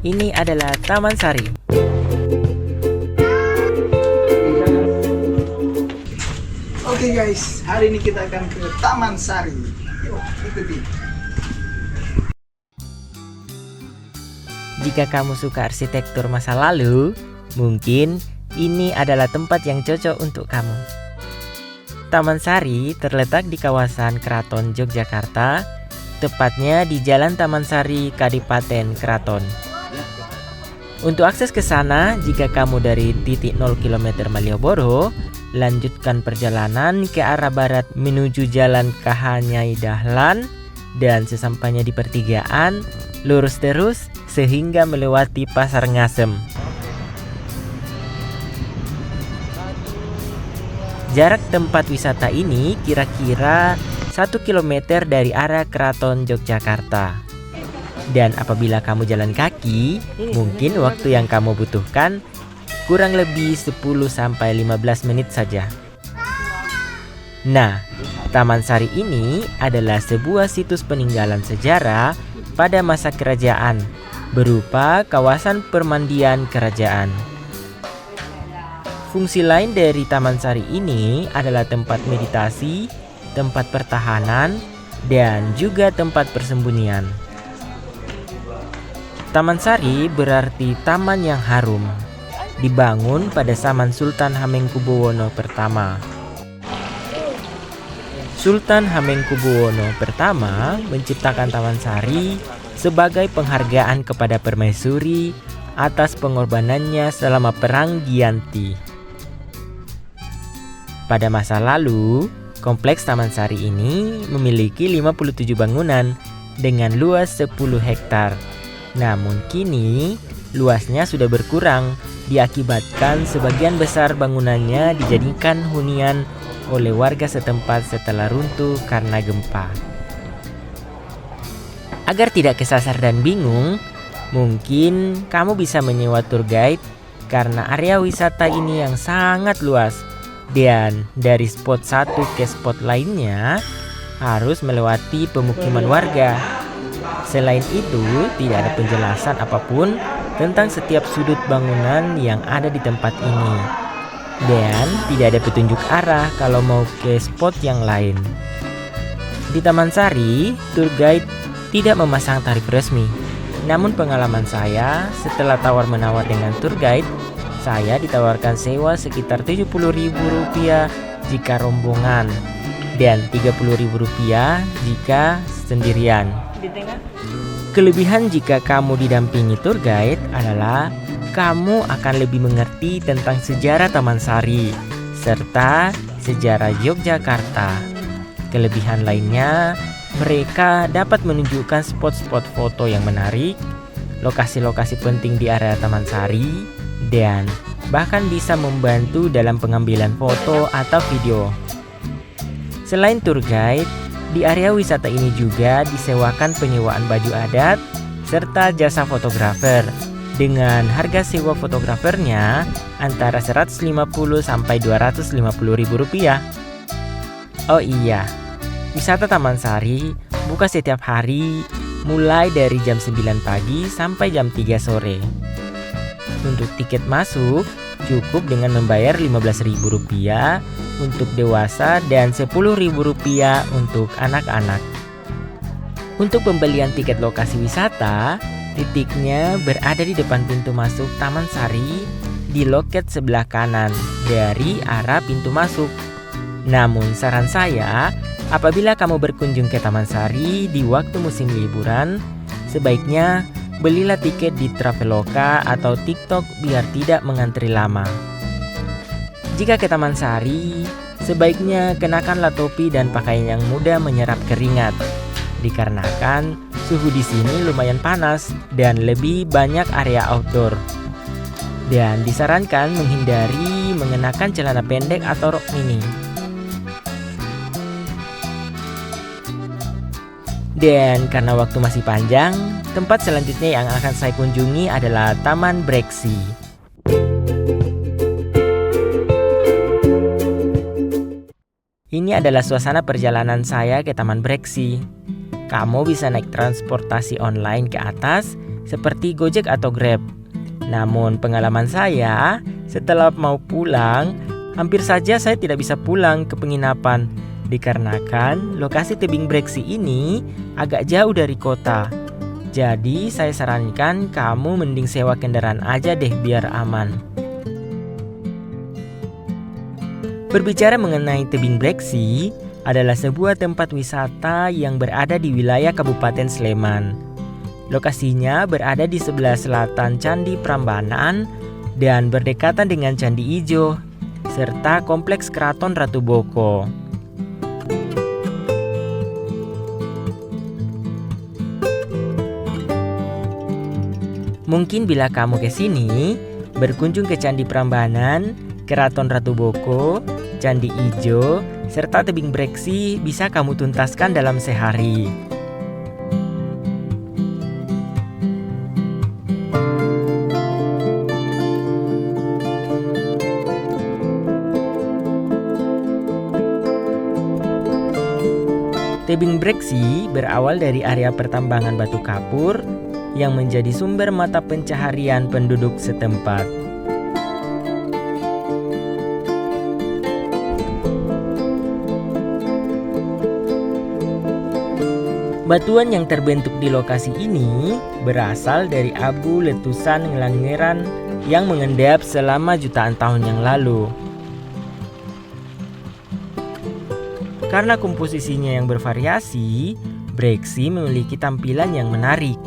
Ini adalah Taman Sari. Oke guys, hari ini kita akan ke Taman Sari. Yuk, ikuti. Jika kamu suka arsitektur masa lalu, mungkin ini adalah tempat yang cocok untuk kamu. Taman Sari terletak di kawasan Keraton Yogyakarta, tepatnya di Jalan Taman Sari, Kadipaten Keraton. Untuk akses ke sana, jika kamu dari titik 0 km Malioboro, lanjutkan perjalanan ke arah barat menuju Jalan KH Nyai Dahlan, dan sesampainya di pertigaan, lurus terus sehingga melewati Pasar Ngasem. Jarak tempat wisata ini kira-kira 1 km dari arah Keraton Yogyakarta. Dan apabila kamu jalan kaki, mungkin waktu yang kamu butuhkan kurang lebih 10-15 menit saja. Nah, Taman Sari ini adalah sebuah situs peninggalan sejarah pada masa kerajaan, berupa kawasan permandian kerajaan. Fungsi lain dari Taman Sari ini adalah tempat meditasi, tempat pertahanan, dan juga tempat persembunyian. Taman Sari berarti taman yang harum, dibangun pada zaman Sultan Hamengkubuwono pertama. Sultan Hamengkubuwono pertama menciptakan Taman Sari sebagai penghargaan kepada permaisuri atas pengorbanannya selama Perang Giyanti. Pada masa lalu, kompleks Taman Sari ini memiliki 57 bangunan dengan luas 10 hektar. Namun kini luasnya sudah berkurang diakibatkan sebagian besar bangunannya dijadikan hunian oleh warga setempat setelah runtuh karena gempa. Agar tidak kesasar dan bingung, mungkin kamu bisa menyewa tour guide karena area wisata ini yang sangat luas, dan dari spot satu ke spot lainnya harus melewati pemukiman warga. Selain itu, tidak ada penjelasan apapun tentang setiap sudut bangunan yang ada di tempat ini. Dan tidak ada petunjuk arah kalau mau ke spot yang lain. Di Taman Sari, tour guide tidak memasang tarif resmi. Namun pengalaman saya, setelah tawar-menawar dengan tour guide, saya ditawarkan sewa sekitar Rp70.000 jika rombongan dan Rp30.000 jika sendirian. Kelebihan jika kamu didampingi tour guide adalah kamu akan lebih mengerti tentang sejarah Taman Sari serta sejarah Yogyakarta. Kelebihan lainnya, mereka dapat menunjukkan spot-spot foto yang menarik, lokasi-lokasi penting di area Taman Sari, dan bahkan bisa membantu dalam pengambilan foto atau video. Selain tour guide, di area wisata ini juga disewakan penyewaan baju adat serta jasa fotografer dengan harga sewa fotografernya antara Rp150 sampai Rp250.000. Oh iya, wisata Taman Sari buka setiap hari mulai dari jam 9 pagi sampai jam 3 sore. Untuk tiket masuk cukup dengan membayar Rp15.000 untuk dewasa dan Rp10.000 untuk anak-anak. Untuk pembelian tiket lokasi wisata, titiknya berada di depan pintu masuk Taman Sari di loket sebelah kanan dari arah pintu masuk. Namun saran saya, apabila kamu berkunjung ke Taman Sari di waktu musim liburan, sebaiknya belilah tiket di Traveloka atau TikTok biar tidak mengantri lama. Jika ke Taman Sari, sebaiknya kenakanlah topi dan pakaian yang mudah menyerap keringat, dikarenakan suhu di sini lumayan panas dan lebih banyak area outdoor. Dan disarankan menghindari mengenakan celana pendek atau rok mini. Dan karena waktu masih panjang, tempat selanjutnya yang akan saya kunjungi adalah Taman Breksi. Ini adalah suasana perjalanan saya ke Taman Breksi. Kamu bisa naik transportasi online ke atas seperti Gojek atau Grab. Namun pengalaman saya, setelah mau pulang, hampir saja saya tidak bisa pulang ke penginapan dikarenakan lokasi tebing Breksi ini agak jauh dari kota. Jadi saya sarankan kamu mending sewa kendaraan aja deh biar aman. Berbicara mengenai tebing Breksi adalah sebuah tempat wisata yang berada di wilayah Kabupaten Sleman. Lokasinya berada di sebelah selatan Candi Prambanan dan berdekatan dengan Candi Ijo serta Kompleks Keraton Ratu Boko. Mungkin bila kamu ke sini, berkunjung ke Candi Prambanan, Keraton Ratu Boko, Candi Ijo, serta tebing Breksi bisa kamu tuntaskan dalam sehari. Tebing Breksi berawal dari area pertambangan batu kapur yang menjadi sumber mata pencaharian penduduk setempat. Batuan yang terbentuk di lokasi ini berasal dari abu letusan ngelangeran yang mengendap selama jutaan tahun yang lalu. Karena komposisinya yang bervariasi, Breksi memiliki tampilan yang menarik,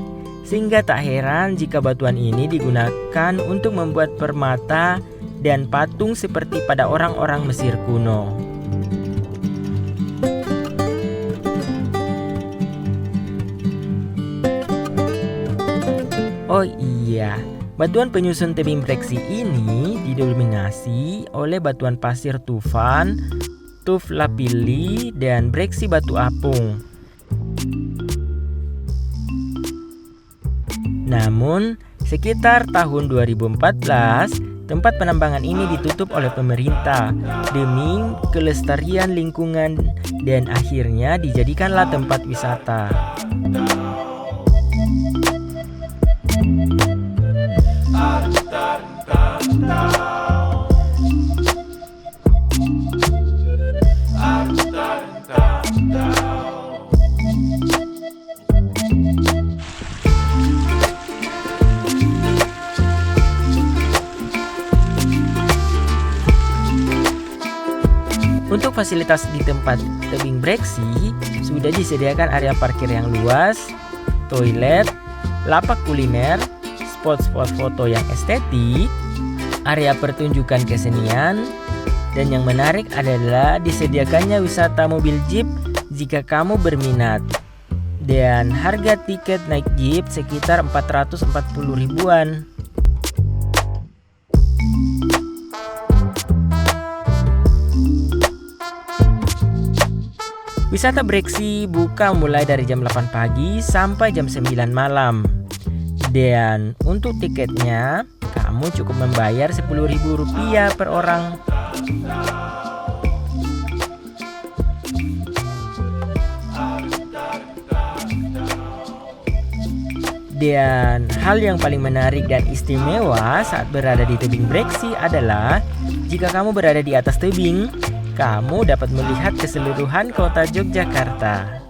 sehingga tak heran jika batuan ini digunakan untuk membuat permata dan patung seperti pada orang-orang Mesir kuno. Oh iya, batuan penyusun tebing Breksi ini didominasi oleh batuan pasir tufan, tuf lapilli, dan Breksi batu apung. Namun, sekitar tahun 2014, tempat penambangan ini ditutup oleh pemerintah demi kelestarian lingkungan dan akhirnya dijadikanlah tempat wisata. Untuk fasilitas di tempat tebing Breksi sudah disediakan area parkir yang luas, toilet, lapak kuliner, spot-spot foto yang estetik, area pertunjukan kesenian, dan yang menarik adalah disediakannya wisata mobil jeep jika kamu berminat. Dan harga tiket naik jeep sekitar 440 ribuan. Wisata Breksi buka mulai dari jam 8 pagi sampai jam 9 malam. Dan untuk tiketnya, kamu cukup membayar Rp10.000 per orang. Dan hal yang paling menarik dan istimewa saat berada di tebing Breksi adalah jika kamu berada di atas tebing, kamu dapat melihat keseluruhan kota Yogyakarta.